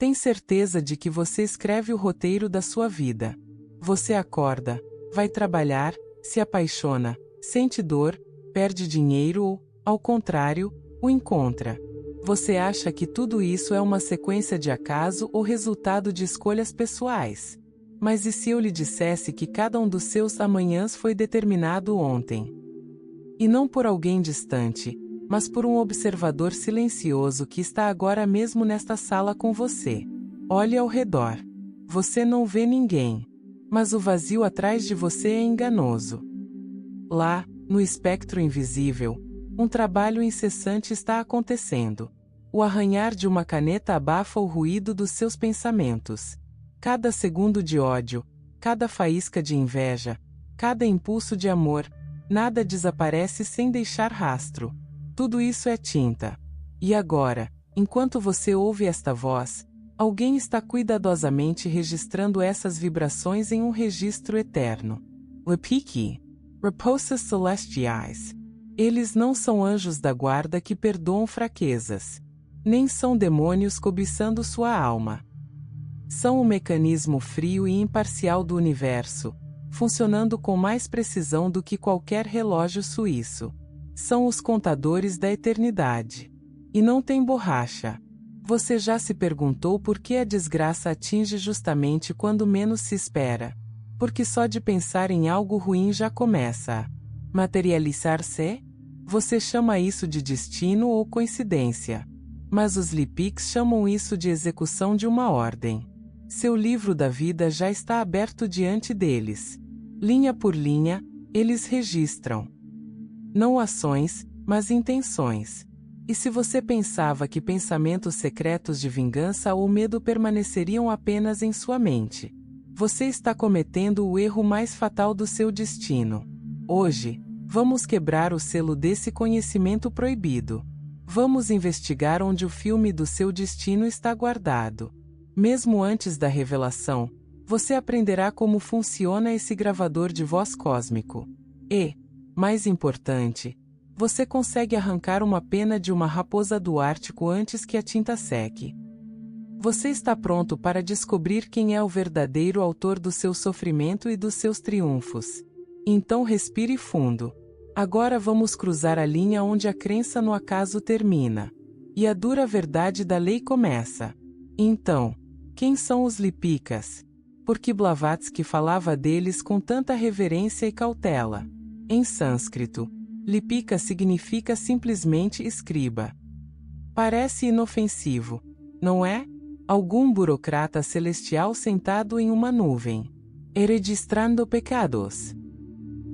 Tem certeza de que você escreve o roteiro da sua vida. Você acorda, vai trabalhar, se apaixona, sente dor, perde dinheiro ou, ao contrário, o encontra. Você acha que tudo isso é uma sequência de acaso ou resultado de escolhas pessoais? Mas e se eu lhe dissesse que cada um dos seus amanhãs foi determinado ontem? E não por alguém distante, mas por um observador silencioso que está agora mesmo nesta sala com você. Olhe ao redor. Você não vê ninguém. Mas o vazio atrás de você é enganoso. Lá, no espectro invisível, um trabalho incessante está acontecendo. O arranhar de uma caneta abafa o ruído dos seus pensamentos. Cada segundo de ódio, cada faísca de inveja, cada impulso de amor, nada desaparece sem deixar rastro. Tudo isso é tinta. E agora, enquanto você ouve esta voz, alguém está cuidadosamente registrando essas vibrações em um registro eterno. Lepiki. Raposas celestiais. Eles não são anjos da guarda que perdoam fraquezas. Nem são demônios cobiçando sua alma. São o mecanismo frio e imparcial do universo, funcionando com mais precisão do que qualquer relógio suíço. São os contadores da eternidade. E não tem borracha. Você já se perguntou por que a desgraça atinge justamente quando menos se espera? Porque só de pensar em algo ruim já começa a materializar-se? Você chama isso de destino ou coincidência. Mas os Lipiks chamam isso de execução de uma ordem. Seu livro da vida já está aberto diante deles. Linha por linha, eles registram. Não ações, mas intenções. E se você pensava que pensamentos secretos de vingança ou medo permaneceriam apenas em sua mente, você está cometendo o erro mais fatal do seu destino. Hoje, vamos quebrar o selo desse conhecimento proibido. Vamos investigar onde o filme do seu destino está guardado. Mesmo antes da revelação, você aprenderá como funciona esse gravador de voz cósmico. E, mais importante, você consegue arrancar uma pena de uma raposa do Ártico antes que a tinta seque. Você está pronto para descobrir quem é o verdadeiro autor do seu sofrimento e dos seus triunfos. Então respire fundo. Agora vamos cruzar a linha onde a crença no acaso termina. E a dura verdade da lei começa. Então, quem são os Lipikas? Por que Blavatsky falava deles com tanta reverência e cautela? Em sânscrito, Lipika significa simplesmente escriba. Parece inofensivo, não é? Algum burocrata celestial sentado em uma nuvem, registrando pecados.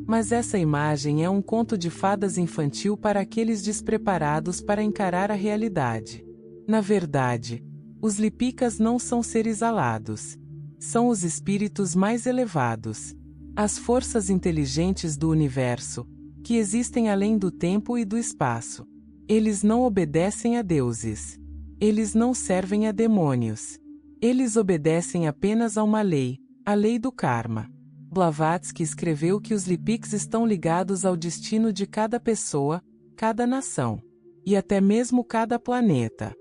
Mas essa imagem é um conto de fadas infantil para aqueles despreparados para encarar a realidade. Na verdade, os Lipikas não são seres alados. São os espíritos mais elevados. As forças inteligentes do universo, que existem além do tempo e do espaço. Eles não obedecem a deuses. Eles não servem a demônios. Eles obedecem apenas a uma lei, a lei do karma. Blavatsky escreveu que os Lipiks estão ligados ao destino de cada pessoa, cada nação, e até mesmo cada planeta.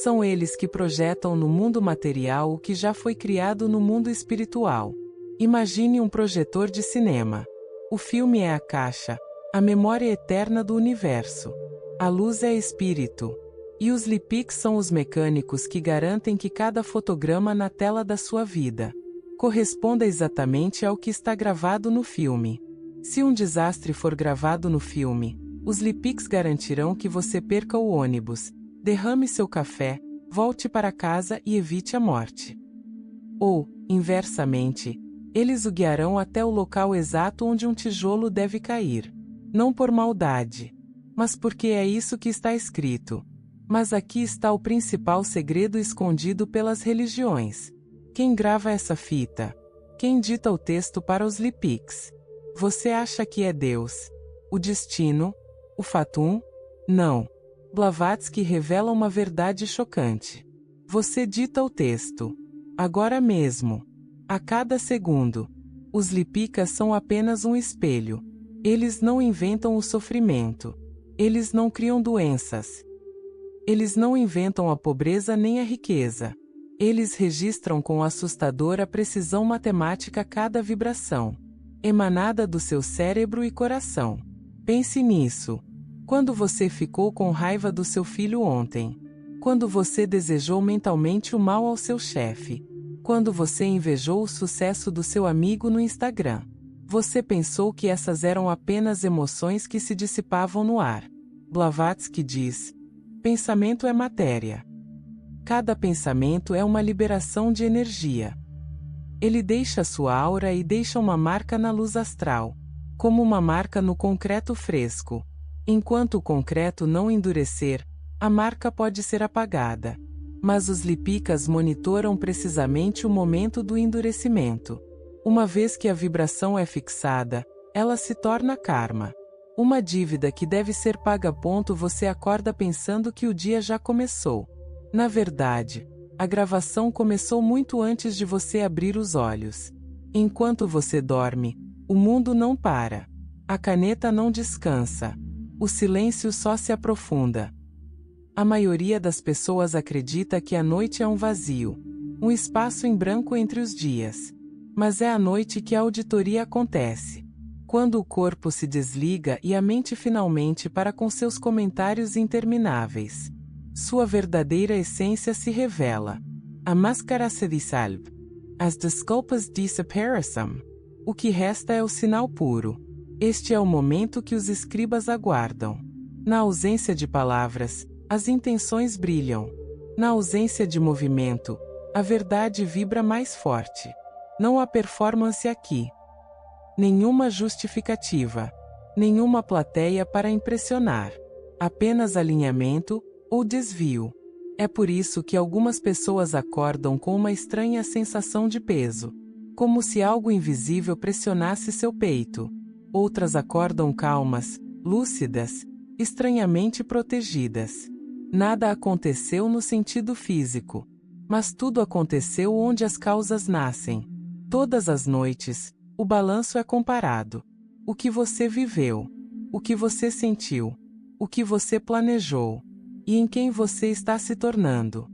São eles que projetam no mundo material o que já foi criado no mundo espiritual. Imagine um projetor de cinema. O filme é a caixa, a memória eterna do universo. A luz é espírito. E os Lipiks são os mecânicos que garantem que cada fotograma na tela da sua vida corresponda exatamente ao que está gravado no filme. Se um desastre for gravado no filme, os Lipiks garantirão que você perca o ônibus, derrame seu café, volte para casa e evite a morte. Ou, inversamente, eles o guiarão até o local exato onde um tijolo deve cair. Não por maldade, mas porque é isso que está escrito. Mas aqui está o principal segredo escondido pelas religiões. Quem grava essa fita? Quem dita o texto para os Lipiks? Você acha que é Deus? O destino? O fatum? Não. Blavatsky revela uma verdade chocante. Você dita o texto. Agora mesmo. A cada segundo. Os Lipikas são apenas um espelho. Eles não inventam o sofrimento. Eles não criam doenças. Eles não inventam a pobreza nem a riqueza. Eles registram com assustadora precisão matemática cada vibração, emanada do seu cérebro e coração. Pense nisso. Quando você ficou com raiva do seu filho ontem. Quando você desejou mentalmente o mal ao seu chefe. Quando você invejou o sucesso do seu amigo no Instagram. Você pensou que essas eram apenas emoções que se dissipavam no ar. Blavatsky diz: pensamento é matéria. Cada pensamento é uma liberação de energia. Ele deixa sua aura e deixa uma marca na luz astral, como uma marca no concreto fresco. Enquanto o concreto não endurecer, a marca pode ser apagada. Mas os lipikas monitoram precisamente o momento do endurecimento. Uma vez que a vibração é fixada, ela se torna karma. Uma dívida que deve ser paga. Você acorda pensando que o dia já começou. Na verdade, a gravação começou muito antes de você abrir os olhos. Enquanto você dorme, o mundo não para. A caneta não descansa. O silêncio só se aprofunda. A maioria das pessoas acredita que a noite é um vazio, um espaço em branco entre os dias. Mas é à noite que a auditoria acontece. Quando o corpo se desliga e a mente finalmente para com seus comentários intermináveis. Sua verdadeira essência se revela. A máscara se dissolve. As desculpas desaparecem. O que resta é o sinal puro. Este é o momento que os escribas aguardam. Na ausência de palavras, as intenções brilham. Na ausência de movimento, a verdade vibra mais forte. Não há performance aqui. Nenhuma justificativa. Nenhuma plateia para impressionar. Apenas alinhamento ou desvio. É por isso que algumas pessoas acordam com uma estranha sensação de peso, como se algo invisível pressionasse seu peito. Outras acordam calmas, lúcidas, estranhamente protegidas. Nada aconteceu no sentido físico, mas tudo aconteceu onde as causas nascem. Todas as noites, o balanço é comparado. O que você viveu, o que você sentiu, o que você planejou, e em quem você está se tornando.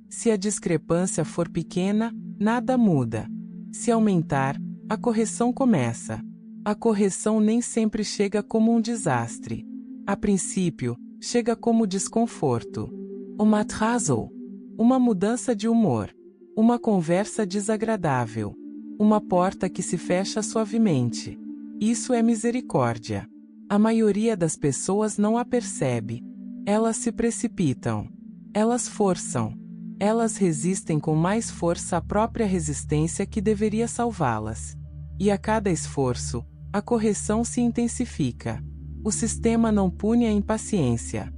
Se a discrepância for pequena, nada muda. Se aumentar, a correção começa. A correção nem sempre chega como um desastre. A princípio, chega como desconforto. Um atraso, uma mudança de humor, uma conversa desagradável, uma porta que se fecha suavemente. Isso é misericórdia. A maioria das pessoas não a percebe. Elas se precipitam. Elas forçam. Elas resistem com mais força à própria resistência que deveria salvá-las. E a cada esforço, a correção se intensifica. O sistema não pune a impaciência.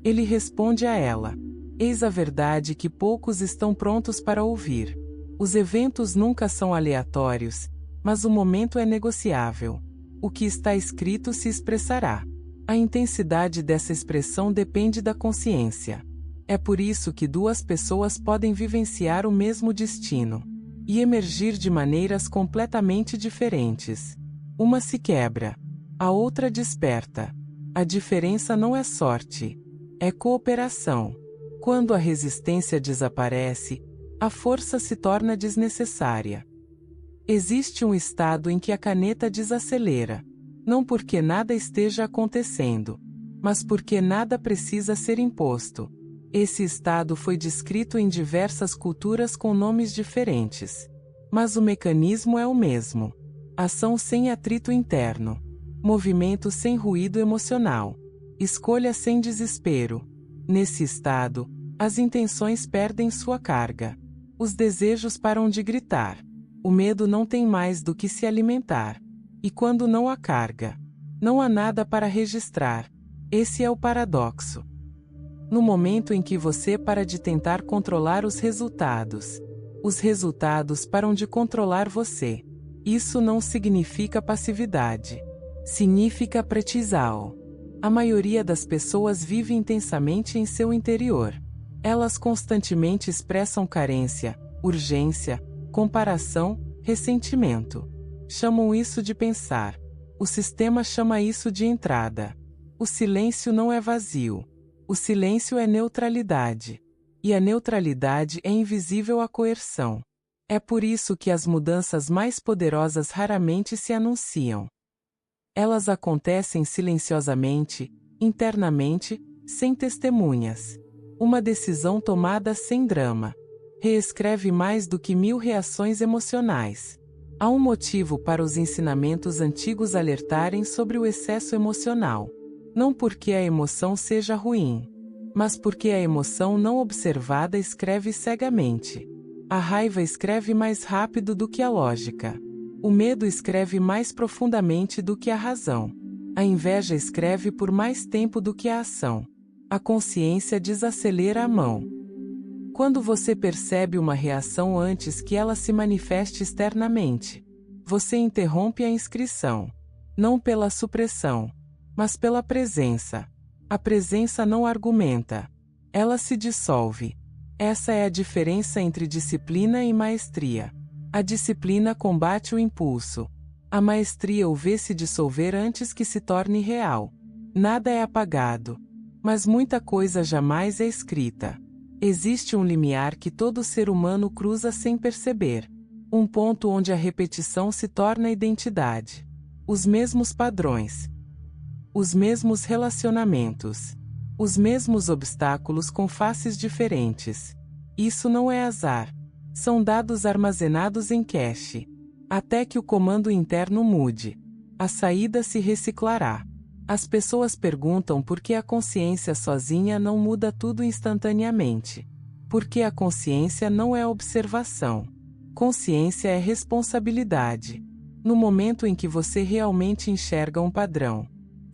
Ele responde a ela. Eis a verdade que poucos estão prontos para ouvir. Os eventos nunca são aleatórios, mas o momento é negociável. O que está escrito se expressará. A intensidade dessa expressão depende da consciência. É por isso que duas pessoas podem vivenciar o mesmo destino e emergir de maneiras completamente diferentes. Uma se quebra, a outra desperta. A diferença não é sorte, é cooperação. Quando a resistência desaparece, a força se torna desnecessária. Existe um estado em que a caneta desacelera. Não porque nada esteja acontecendo, mas porque nada precisa ser imposto. Esse estado foi descrito em diversas culturas com nomes diferentes. Mas o mecanismo é o mesmo. Ação sem atrito interno. Movimento sem ruído emocional. Escolha sem desespero. Nesse estado, as intenções perdem sua carga. Os desejos param de gritar. O medo não tem mais do que se alimentar. E quando não há carga, não há nada para registrar. Esse é o paradoxo. No momento em que você para de tentar controlar os resultados param de controlar você. Isso não significa passividade. Significa precisão. A maioria das pessoas vive intensamente em seu interior. Elas constantemente expressam carência, urgência, comparação, ressentimento. Chamam isso de pensar. O sistema chama isso de entrada. O silêncio não é vazio. O silêncio é neutralidade. E a neutralidade é invisível à coerção. É por isso que as mudanças mais poderosas raramente se anunciam. Elas acontecem silenciosamente, internamente, sem testemunhas. Uma decisão tomada sem drama reescreve mais do que 1000 reações emocionais. Há um motivo para os ensinamentos antigos alertarem sobre o excesso emocional. Não porque a emoção seja ruim, mas porque a emoção não observada escreve cegamente. A raiva escreve mais rápido do que a lógica. O medo escreve mais profundamente do que a razão. A inveja escreve por mais tempo do que a ação. A consciência desacelera a mão. Quando você percebe uma reação antes que ela se manifeste externamente, você interrompe a inscrição. Não pela supressão, mas pela presença. A presença não argumenta. Ela se dissolve. Essa é a diferença entre disciplina e maestria. A disciplina combate o impulso. A maestria o vê se dissolver antes que se torne real. Nada é apagado. Mas muita coisa jamais é escrita. Existe um limiar que todo ser humano cruza sem perceber. Um ponto onde a repetição se torna identidade. Os mesmos padrões. Os mesmos relacionamentos. Os mesmos obstáculos com faces diferentes. Isso não é azar. São dados armazenados em cache. Até que o comando interno mude. A saída se reciclará. As pessoas perguntam por que a consciência sozinha não muda tudo instantaneamente. Porque a consciência não é observação. Consciência é responsabilidade. No momento em que você realmente enxerga um padrão,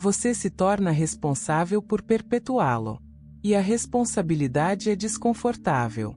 você se torna responsável por perpetuá-lo. E a responsabilidade é desconfortável.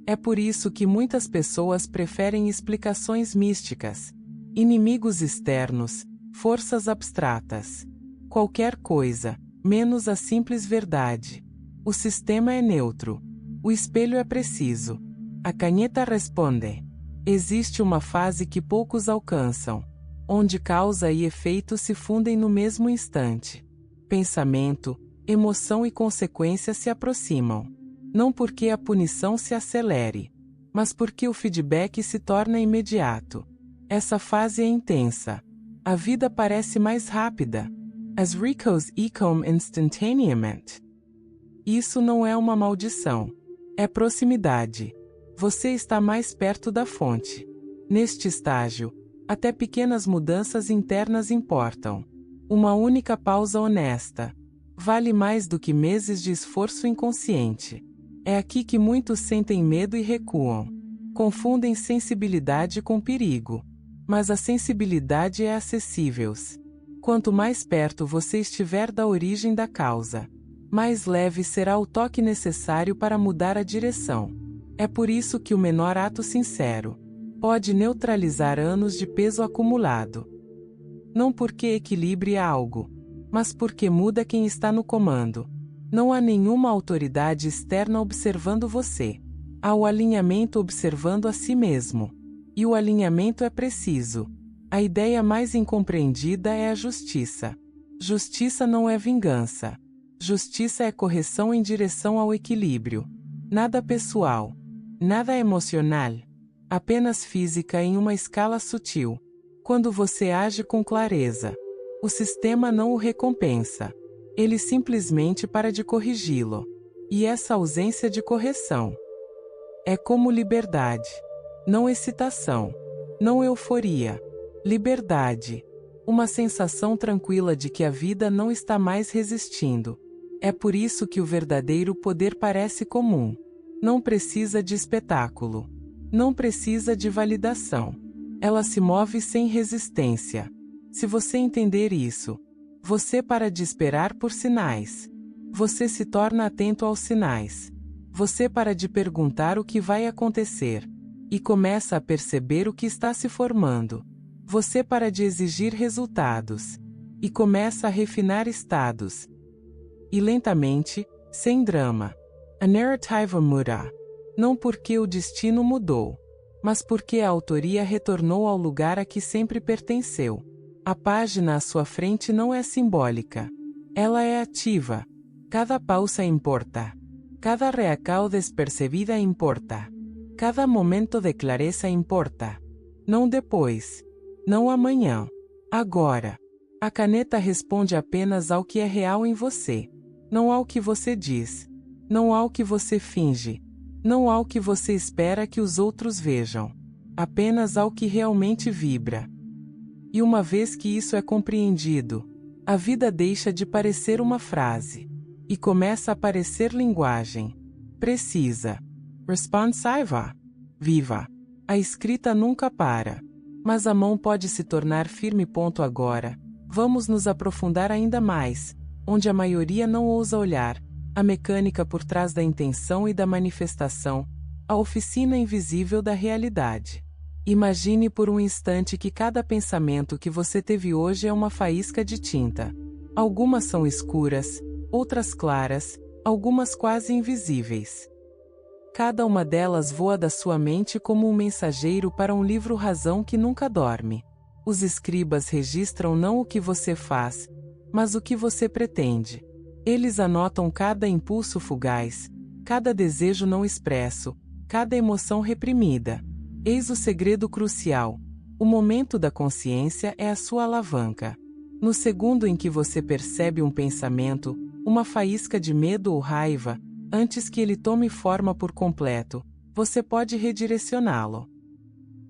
É por isso que muitas pessoas preferem explicações místicas, inimigos externos, forças abstratas. Qualquer coisa, menos a simples verdade. O sistema é neutro. O espelho é preciso. A caneta responde. Existe uma fase que poucos alcançam, onde causa e efeito se fundem no mesmo instante. Pensamento, emoção e consequência se aproximam. Não porque a punição se acelere, mas porque o feedback se torna imediato. Essa fase é intensa. A vida parece mais rápida. As recos ecom instantaneamente. Isso não é uma maldição. É proximidade. Você está mais perto da fonte. Neste estágio, até pequenas mudanças internas importam. Uma única pausa honesta vale mais do que meses de esforço inconsciente. É aqui que muitos sentem medo e recuam. Confundem sensibilidade com perigo. Mas a sensibilidade é acessível. Quanto mais perto você estiver da origem da causa, mais leve será o toque necessário para mudar a direção. É por isso que o menor ato sincero pode neutralizar anos de peso acumulado. Não porque equilibre algo, mas porque muda quem está no comando. Não há nenhuma autoridade externa observando você. Há o alinhamento observando a si mesmo. E o alinhamento é preciso. A ideia mais incompreendida é a justiça. Justiça não é vingança. Justiça é correção em direção ao equilíbrio. Nada pessoal. Nada emocional. Apenas física em uma escala sutil. Quando você age com clareza, o sistema não o recompensa. Ele simplesmente para de corrigi-lo. E essa ausência de correção é como liberdade. Não excitação. Não euforia. Liberdade. Uma sensação tranquila de que a vida não está mais resistindo. É por isso que o verdadeiro poder parece comum. Não precisa de espetáculo. Não precisa de validação. Ela se move sem resistência. Se você entender isso, você para de esperar por sinais. Você se torna atento aos sinais. Você para de perguntar o que vai acontecer. E começa a perceber o que está se formando. Você para de exigir resultados. E começa a refinar estados. E lentamente, sem drama, a narrativa muda. Não porque o destino mudou, mas porque a autoria retornou ao lugar a que sempre pertenceu. A página à sua frente não é simbólica. Ela é ativa. Cada pausa importa. Cada reação despercebida importa. Cada momento de clareza importa. Não depois. Não amanhã. Agora. A caneta responde apenas ao que é real em você. Não ao que você diz. Não ao que você finge. Não ao que você espera que os outros vejam. Apenas ao que realmente vibra. E uma vez que isso é compreendido, a vida deixa de parecer uma frase. E começa a parecer linguagem. Precisa. Responsiva. Viva. A escrita nunca para. Mas a mão pode se tornar firme. Agora, vamos nos aprofundar ainda mais, onde a maioria não ousa olhar, a mecânica por trás da intenção e da manifestação, a oficina invisível da realidade. Imagine por um instante que cada pensamento que você teve hoje é uma faísca de tinta. Algumas são escuras, outras claras, algumas quase invisíveis. Cada uma delas voa da sua mente como um mensageiro para um livro-razão que nunca dorme. Os escribas registram não o que você faz, mas o que você pretende. Eles anotam cada impulso fugaz, cada desejo não expresso, cada emoção reprimida. Eis o segredo crucial. O momento da consciência é a sua alavanca. No segundo em que você percebe um pensamento, uma faísca de medo ou raiva, antes que ele tome forma por completo, você pode redirecioná-lo.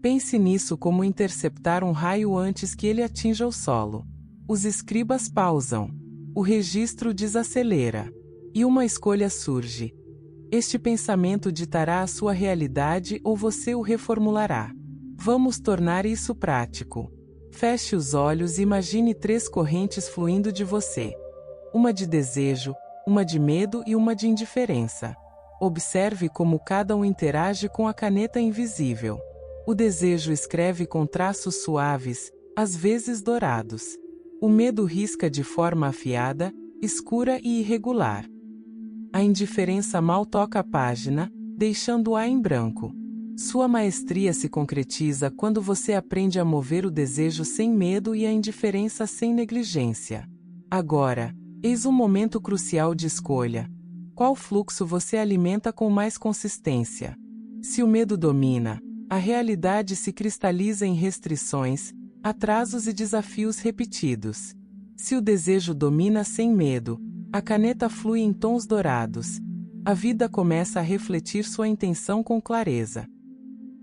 Pense nisso como interceptar um raio antes que ele atinja o solo. Os escribas pausam. O registro desacelera. E uma escolha surge. Este pensamento ditará a sua realidade ou você o reformulará. Vamos tornar isso prático. Feche os olhos e imagine 3 correntes fluindo de você. Uma de desejo, uma de medo e uma de indiferença. Observe como cada um interage com a caneta invisível. O desejo escreve com traços suaves, às vezes dourados. O medo risca de forma afiada, escura e irregular. A indiferença mal toca a página, deixando-a em branco. Sua maestria se concretiza quando você aprende a mover o desejo sem medo e a indiferença sem negligência. Agora, eis um momento crucial de escolha. Qual fluxo você alimenta com mais consistência? Se o medo domina, a realidade se cristaliza em restrições, atrasos e desafios repetidos. Se o desejo domina sem medo, a caneta flui em tons dourados. A vida começa a refletir sua intenção com clareza.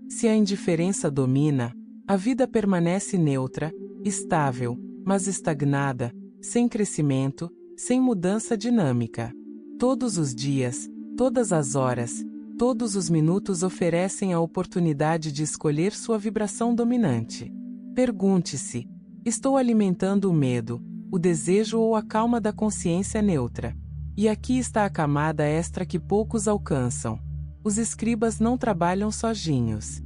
Se a indiferença domina, a vida permanece neutra, estável, mas estagnada, sem crescimento, sem mudança dinâmica. Todos os dias, todas as horas, todos os minutos oferecem a oportunidade de escolher sua vibração dominante. Pergunte-se: estou alimentando o medo, o desejo ou a calma da consciência neutra? E aqui está a camada extra que poucos alcançam. Os escribas não trabalham sozinhos.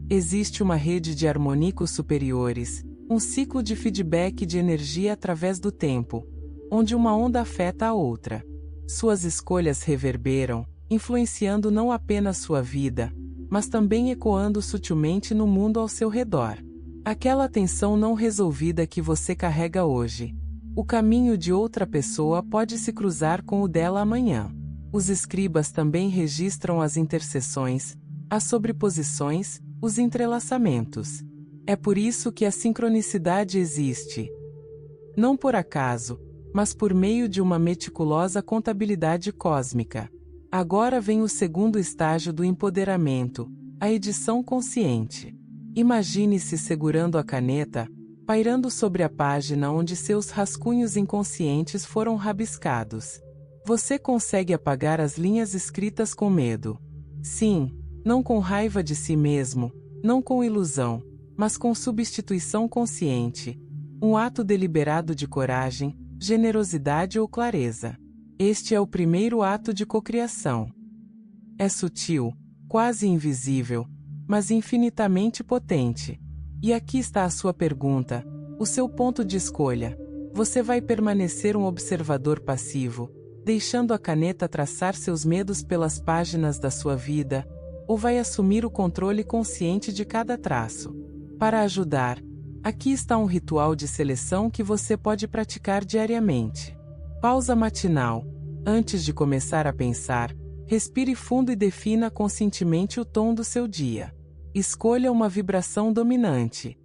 Existe uma rede de harmônicos superiores, um ciclo de feedback de energia através do tempo, onde uma onda afeta a outra. Suas escolhas reverberam, influenciando não apenas sua vida, mas também ecoando sutilmente no mundo ao seu redor. Aquela tensão não resolvida que você carrega hoje. O caminho de outra pessoa pode se cruzar com o dela amanhã. Os escribas também registram as interseções, as sobreposições, os entrelaçamentos. É por isso que a sincronicidade existe. Não por acaso, mas por meio de uma meticulosa contabilidade cósmica. Agora vem o segundo estágio do empoderamento, a edição consciente. Imagine-se segurando a caneta, pairando sobre a página onde seus rascunhos inconscientes foram rabiscados. Você consegue apagar as linhas escritas com medo. Sim, não com raiva de si mesmo, não com ilusão, mas com substituição consciente. Um ato deliberado de coragem, generosidade ou clareza. Este é o primeiro ato de cocriação. É sutil, quase invisível, mas infinitamente potente. E aqui está a sua pergunta, o seu ponto de escolha. Você vai permanecer um observador passivo, deixando a caneta traçar seus medos pelas páginas da sua vida, ou vai assumir o controle consciente de cada traço? Para ajudar, aqui está um ritual de seleção que você pode praticar diariamente. Pausa matinal. Antes de começar a pensar, Respire fundo e defina conscientemente o tom do seu dia. Escolha uma vibração dominante.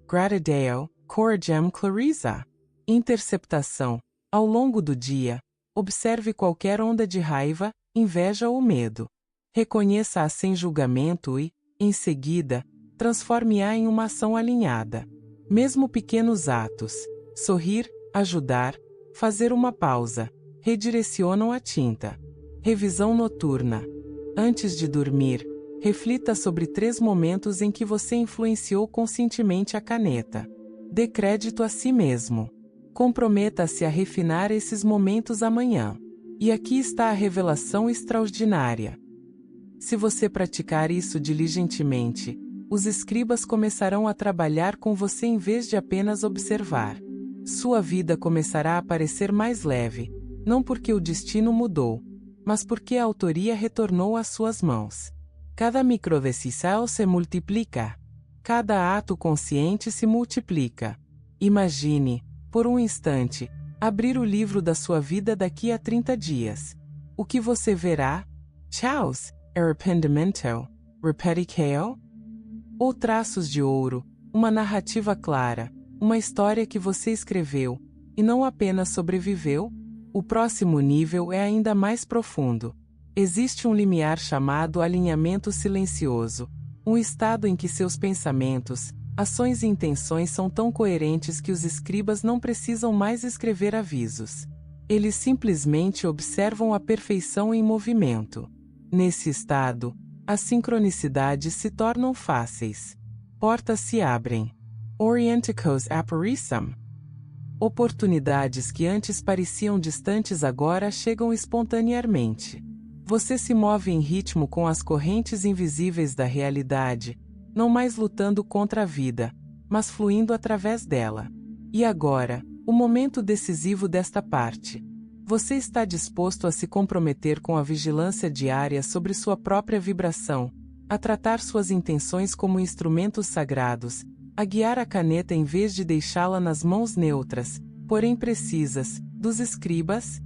Gratidale, Core Gem Clarissa. Interceptação. Ao longo do dia, observe qualquer onda de raiva, inveja ou medo. Reconheça-a sem julgamento e, em seguida, transforme-a em uma ação alinhada. Mesmo pequenos atos, sorrir, ajudar, fazer uma pausa, redirecionam a tinta. Revisão noturna. Antes de dormir, reflita sobre 3 momentos em que você influenciou conscientemente a caneta. Dê crédito a si mesmo. Comprometa-se a refinar esses momentos amanhã. E aqui está a revelação extraordinária. Se você praticar isso diligentemente, os escribas começarão a trabalhar com você em vez de apenas observar. Sua vida começará a parecer mais leve, não porque o destino mudou, mas porque a autoria retornou às suas mãos. Cada microdecisão se multiplica. Cada ato consciente se multiplica. Imagine, por um instante, abrir o livro da sua vida daqui a 30 dias. O que você verá? Chaos, arrependimento, repetição? Ou traços de ouro, uma narrativa clara, uma história que você escreveu, e não apenas sobreviveu? O próximo nível é ainda mais profundo. Existe um limiar chamado alinhamento silencioso, um estado em que seus pensamentos, ações e intenções são tão coerentes que os escribas não precisam mais escrever avisos. Eles simplesmente observam a perfeição em movimento. Nesse estado, as sincronicidades se tornam fáceis. Portas se abrem. Orienticos aparecem. Oportunidades que antes pareciam distantes agora chegam espontaneamente. Você se move em ritmo com as correntes invisíveis da realidade, não mais lutando contra a vida, mas fluindo através dela. E agora, o momento decisivo desta parte. Você está disposto a se comprometer com a vigilância diária sobre sua própria vibração, a tratar suas intenções como instrumentos sagrados, a guiar a caneta em vez de deixá-la nas mãos neutras, porém precisas, dos escribas?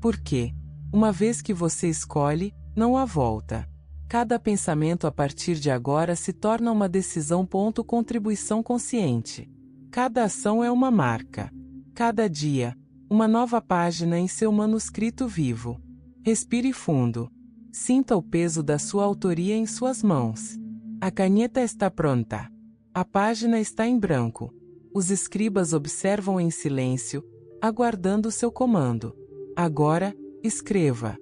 Por quê? Uma vez que você escolhe, não há volta. Cada pensamento a partir de agora se torna uma decisão. Contribuição consciente. Cada ação é uma marca. Cada dia, uma nova página em seu manuscrito vivo. Respire fundo. Sinta o peso da sua autoria em suas mãos. A caneta está pronta. A página está em branco. Os escribas observam em silêncio, aguardando seu comando. Agora, escreva.